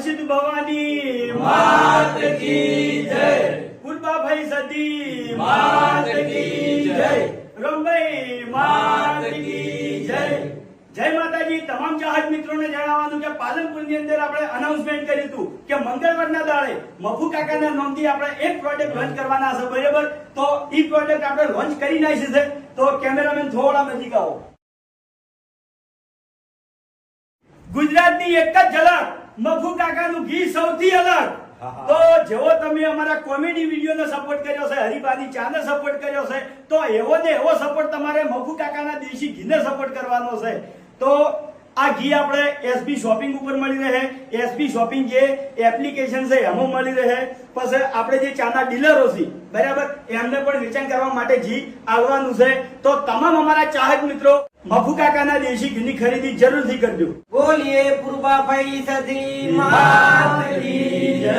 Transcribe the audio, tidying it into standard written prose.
હર્ષિત ભવાની માત કી જય, કુલબાભાઈ સદી માત કી જય, રમભાઈ માત કી જય. જય માતાજી. તમામ ચાહક મિત્રોને જણાવવાનું કે પાલનપુરની અંદર આપણે અનાઉન્સમેન્ટ કર્યું હતું કે મંગળવારના દાડે મફુ કાકાના નામથી આપણે એક પ્રોડક્ટ લોન્ચ કરવાના છે, બરાબર? તો એ પ્રોડક્ટ આપણે લોન્ચ કરી નાખી છે. તો કેમેરામેન થોડા નજીક આવો. ગુજરાતની એક જ ઝલક, મફુ કાકાનું ઘી સૌથી અલગ. તો જેવો તમે અમારા કોમેડી વિડીયોને સપોર્ટ કર્યો છે, હરિભાની ચાને સપોર્ટ કર્યો છે, તો એવો ને એવો સપોર્ટ તમારે મફુ કાકાના દેશી ઘીને સપોર્ટ કરવાનો છે. તો આ ઘી આપણે એસબી શોપિંગ ઉપર મળી રહે. એસબી શોપિંગ જે એપ્લિકેશન છે એમાં મળી રહે. પછી આપણે જે ચાના ડીલરો છે, બરાબર, એમને પણ વેચાણ કરવા માટે ઘી આવવાનું છે. તો તમામ અમારા ચાહક મિત્રો મફુ કાકાના દેશી ઘીની ખરીદી જરૂરથી કરજો. બોલીએ પૂર્વાભાઈ સદી માત કી જય.